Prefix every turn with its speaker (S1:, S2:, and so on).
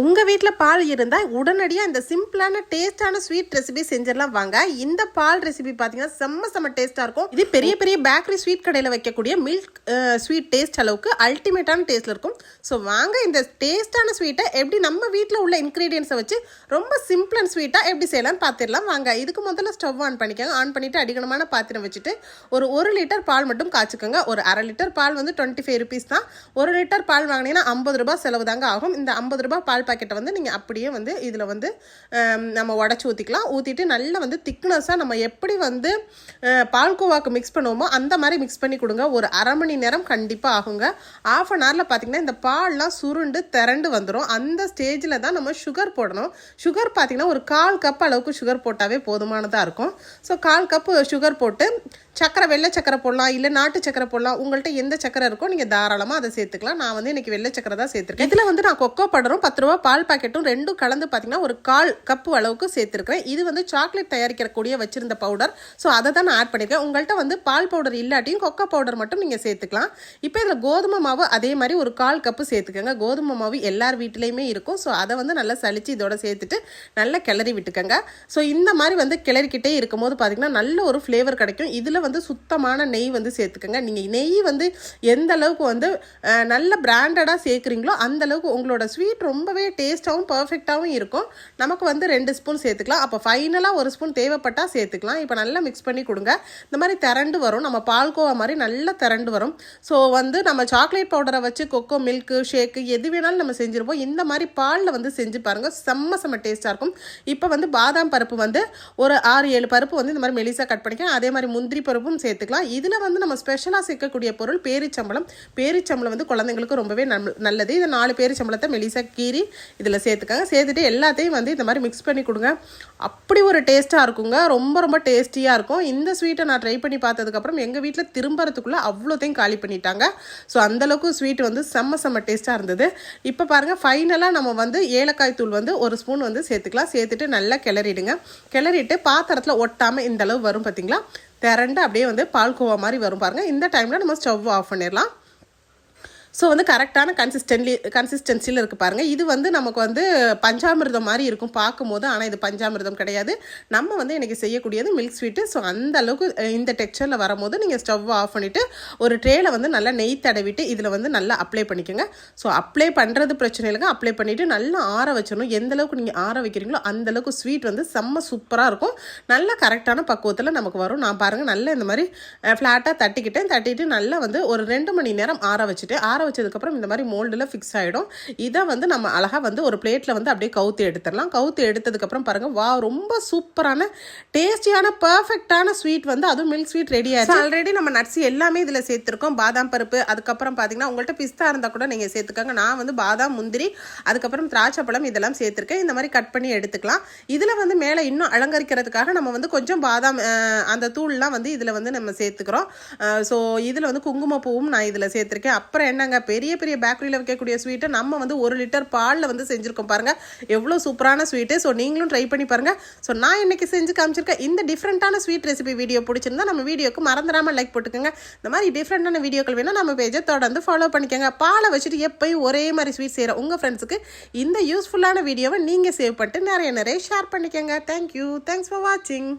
S1: உங்கள் வீட்டில் பால் இருந்தால் உடனடியாக இந்த சிம்பிளான டேஸ்டான ஸ்வீட் ரெசிபி செஞ்சிடலாம் வாங்க. இந்த பால் ரெசிபி பார்த்தீங்கன்னா செம்ம டேஸ்ட்டாக இருக்கும். இது பெரிய பெரிய பேக்கரி ஸ்வீட் கடையில் வைக்கக்கூடிய மில்க் ஸ்வீட் டேஸ்ட் அளவுக்கு அல்டிமேட்டான டேஸ்ட்டில் இருக்கும். ஸோ வாங்க இந்த டேஸ்டான ஸ்வீட்டை எப்படி நம்ம வீட்டில் உள்ள இன்க்ரீடியன்ஸை வச்சு ரொம்ப சிம்பிள் அண்ட் ஸ்வீட்டாக எப்படி செய்யலாம்னு பார்த்துடலாம் வாங்க. இதுக்கு முதல்ல ஸ்டவ் ஆன் பண்ணிக்கோங்க. ஆன் பண்ணிவிட்டு அடிக்கணமான பாத்திரம் வச்சுட்டு ஒரு 1 லிட்டர் பால் மட்டும் காய்ச்சிக்கோங்க. ஒரு 1/2 லிட்டர் பால் வந்து 25 rupees தான். 1 லிட்டர் பால் வாங்கினீங்கன்னா 50 ரூபாய் செலவு தாங்க ஆகும். இந்த 50 ரூபாய் பால் பாக்கெட்டை வந்து நீங்கள் அப்படியே வந்து இதில் வந்து நம்ம உடச்சி ஊற்றிக்கலாம். ஊற்றிட்டு நல்லா வந்து திக்னஸாக நம்ம எப்படி வந்து பால்கோவாக்கு மிக்ஸ் பண்ணுவோமோ அந்த மாதிரி மிக்ஸ் பண்ணி கொடுங்க. ஒரு 1/2 மணி நேரம் கண்டிப்பாக ஆகுங்க. 1/2 hourல பார்த்தீங்கன்னா இந்த பால்லாம் சுருண்டு திரண்டு வந்துடும். அந்த ஸ்டேஜில் தான் நம்ம சுகர் போடணும். சுகர் பார்த்தீங்கன்னா ஒரு 1/4 கப் அளவுக்கு சுகர் போட்டாவே போதுமானதாக இருக்கும். ஸோ 1/4 கப்பு சுகர் போட்டு சக்கரை, வெள்ளை சக்கரை போடலாம், இல்லை நாட்டு சக்கரை போடலாம். உங்கள்கிட்ட எந்த சக்கரை இருக்கோ நீங்கள் தாராளமாக அதை சேர்த்துக்கலாம். நான் வந்து இன்றைக்கி வெள்ளை சக்கரை தான் சேர்த்துருக்கேன். இதில் வந்து நான் கொக்கோ பவுடரும் 10 ரூபா பால் பாக்கெட்டும் ரெண்டும் கலந்து பார்த்தீங்கன்னா ஒரு 1/4 கப்பு அளவுக்கு சேர்த்துருக்கிறேன். இது வந்து சாக்லேட் தயாரிக்கக்கூடிய வச்சிருந்த பவுடர். ஸோ அதை தான் நான் ஆட் பண்ணியிருக்கேன். உங்கள்கிட்ட வந்து பால் பவுடர் இல்லாட்டியும் கொக்கோ பவுடர் மட்டும் நீங்கள் சேர்த்துக்கலாம். இப்போ இதில் கோதுமை மாவு அதே மாதிரி ஒரு 1/4 கப்பு சேர்த்துக்கோங்க. கோதுமை மாவு எல்லார் வீட்டிலையுமே இருக்கும். ஸோ அதை வந்து நல்லா சளிச்சு இதோட சேர்த்துட்டு நல்லா கிளறி விட்டுக்கோங்க. ஸோ இந்த மாதிரி வந்து கிளறிக்கிட்டே இருக்கும்போது பார்த்தீங்கன்னா நல்ல ஒரு ஃப்ளேவர் கிடைக்கும். இதில் வந்து சுத்தமான நெய் வந்து சேர்த்துக்கோங்க. நீங்கள் நெய் வந்து எந்த அளவுக்கு வந்து நல்ல பிராண்டடாக சேர்க்குறீங்களோ அந்த அளவுக்கு உங்களோட ஸ்வீட் ரொம்பவே டேஸ்ட்டாகவும் பர்ஃபெக்டாகவும் இருக்கும். நமக்கு வந்து 2 ஸ்பூன் சேர்த்துக்கலாம். அப்போ ஃபைனலாக 1 ஸ்பூன் தேவைப்பட்டால் சேர்த்துக்கலாம். இப்போ நல்லா மிக்ஸ் பண்ணி கொடுங்க. இந்த மாதிரி திரண்டு வரும். நம்ம பால்கோவா மாதிரி நல்லா திரண்டு வரும். ஸோ வந்து நம்ம சாக்லேட் பவுடரை வச்சு கொக்கோ மில்க்கு ஷேக்கு எது வேணாலும் நம்ம செஞ்சுருப்போம். இந்த மாதிரி பாலில் வந்து செஞ்சு பாருங்கள். செம்ம டேஸ்ட்டாக இருக்கும். இப்போ வந்து பாதாம் பருப்பு வந்து ஒரு 6-7 பருப்பு வந்து இந்த மாதிரி மெலிசாக கட் பண்ணிக்கலாம். அதே மாதிரி முந்திரி பருப்பும் சேர்த்துக்கலாம். இதில் வந்து நம்ம ஸ்பெஷலாக சேர்க்கக்கூடிய பொருள் பேரிச்சம்பளம். பேரிச்சம்பளம் வந்து குழந்தைங்களுக்கு ரொம்பவே நல்லது. இந்த 4 பேரிச்சம்பளத்தை மெலிசாக கீறி இதில் சேர்த்துக்காங்க. சேர்த்துட்டு எல்லாத்தையும் வந்து இந்த மாதிரி மிக்ஸ் பண்ணி கொடுங்க. அப்படி ஒரு டேஸ்ட்டாக இருக்குங்க. ரொம்ப டேஸ்டியாக இருக்கும். இந்த ஸ்வீட்டை நான் ட்ரை பண்ணி பார்த்ததுக்கப்புறம் எங்கள் வீட்டில் திரும்புறதுக்குள்ளே அவ்வளோத்தையும் காலி பண்ணிட்டாங்க. ஸோ அந்தளவுக்கு ஸ்வீட் வந்து செம்ம டேஸ்ட்டாக இருந்தது. இப்போ பாருங்கள் ஃபைனலாக நம்ம வந்து ஏலக்காய் தூள் வந்து 1 ஸ்பூன் வந்து சேர்த்துக்கலாம். சேர்த்துட்டு நல்லா கிளறிடுங்க. கிளறிட்டு பாத்திரத்தில் ஒட்டாமல் இந்த அளவு வரும் பார்த்தீங்களா, திரண்டு அப்படியே வந்து பால்கோவா மாதிரி வரும் பாருங்கள். இந்த டைமில் நம்ம ஸ்டவ் ஆஃப் பண்ணிடலாம். ஸோ வந்து கரெக்டான கன்சிஸ்டன்சியில் இருக்குது பாருங்கள். இது வந்து நமக்கு வந்து பஞ்சாமிர்தம் மாதிரி இருக்கும் பார்க்கும்போது. ஆனால் இது பஞ்சாமிர்தம் கிடையாது. நம்ம வந்து இன்றைக்கி செய்யக்கூடியது மில்க் ஸ்வீட்டு. ஸோ அந்த அளவுக்கு இந்த டெக்ஸ்சரில் வரும்போது நீங்கள் ஸ்டவ் ஆஃப் பண்ணிவிட்டு ஒரு ட்ரேயில் வந்து நல்லா நெய் தடவிட்டு இதில் வந்து நல்லா அப்ளை பண்ணிக்கோங்க. ஸோ அப்ளை பண்ணுறது பிரச்சனை இல்லைங்க. அப்ளை பண்ணிவிட்டு நல்லா ஆற வச்சிடணும். எந்த அளவுக்கு நீங்கள் ஆற வைக்கிறீங்களோ அந்தளவுக்கு ஸ்வீட் வந்து செம்ம சூப்பராக இருக்கும். நல்லா கரெக்டான பக்குவத்தில் நமக்கு வரும். நான் பாருங்கள் நல்லா இந்த மாதிரி ஃப்ளாட்டாக தட்டிட்டு நல்லா வந்து ஒரு 2 மணி நேரம் ஆற வச்சதுக்கப்புறம் இந்த மாதிரி மோல்டில் ஃபிக்ஸ் ஆகிடும். இதை வந்து நம்ம அழகாக வந்து ஒரு பிளேட்டில் வந்து அப்படியே கவுத்து எடுத்துடலாம். கவுத்து எடுத்ததுக்கப்புறம் பாருங்கள், வா ரொம்ப சூப்பரான டேஸ்டியான பர்ஃபெக்டான ஸ்வீட் வந்து அதுவும் மில்க் ஸ்வீட் ரெடி ஆகிடுச்சு. ஆல்ரெடி நம்ம நட்ஸ் எல்லாமே இதில் சேர்த்துருக்கோம். பாதாம் பருப்பு, அதுக்கப்புறம் பார்த்தீங்கன்னா உங்கள்கிட்ட பிஸ்தா இருந்தால் கூட நீங்கள் சேர்த்துக்கோங்க. நான் வந்து பாதாம், முந்திரி, அதுக்கப்புறம் திராட்சை பழம் இதெல்லாம் சேர்த்துருக்கேன். இந்த மாதிரி கட் பண்ணி எடுத்துக்கலாம். இதில் வந்து மேலே இன்னும் அலங்கரிக்கிறதுக்காக நம்ம வந்து கொஞ்சம் பாதாம் அந்த தூள்லாம் வந்து இதில் வந்து நம்ம சேர்த்துக்கிறோம். ஸோ இதில் வந்து குங்குமப்பூவும் நான் இதில் சேர்த்துருக்கேன். அப்புறம் என்னங்க, பெரிய பெரிய பேக்கரியில் வைக்கக்கூடிய ஸ்வீட்டை நம்ம வந்து 1 லிட்டர் பாலில் வந்து செஞ்சுருக்கோம் பாருங்கள். எவ்வளோ சூப்பரான ஸ்வீட்டு. ஸோ நீங்களும் ட்ரை பண்ணி பாருங்கள். ஸோ நான் இன்றைக்கி செஞ்சு காமிச்சிருக்கேன் இந்த டிஃப்ரெண்ட்டான ஸ்வீட் ரெசிபி வீடியோ பிடிச்சிருந்தா நம்ம வீடியோக்கு மறந்துடாமல் லைக் போட்டுக்கோங்க. இந்த மாதிரி டிஃப்ரெண்ட்டான வீடியோக்கள் வேணும் நம்ம பேஜை தொடர்ந்து ஃபாலோ பண்ணிக்கோங்க. பாலை வச்சுட்டு எப்பயும் ஒரே மாதிரி ஸ்வீட் செய்கிற உங்கள் ஃப்ரெண்ட்ஸுக்கு இந்த யூஸ்ஃபுல்லான வீடியோவை நீங்கள் சேவ் பண்ணிட்டு நிறைய ஷேர் பண்ணிக்கோங்க. தேங்க்யூ. தேங்க்ஸ் ஃபார் வாட்சிங்.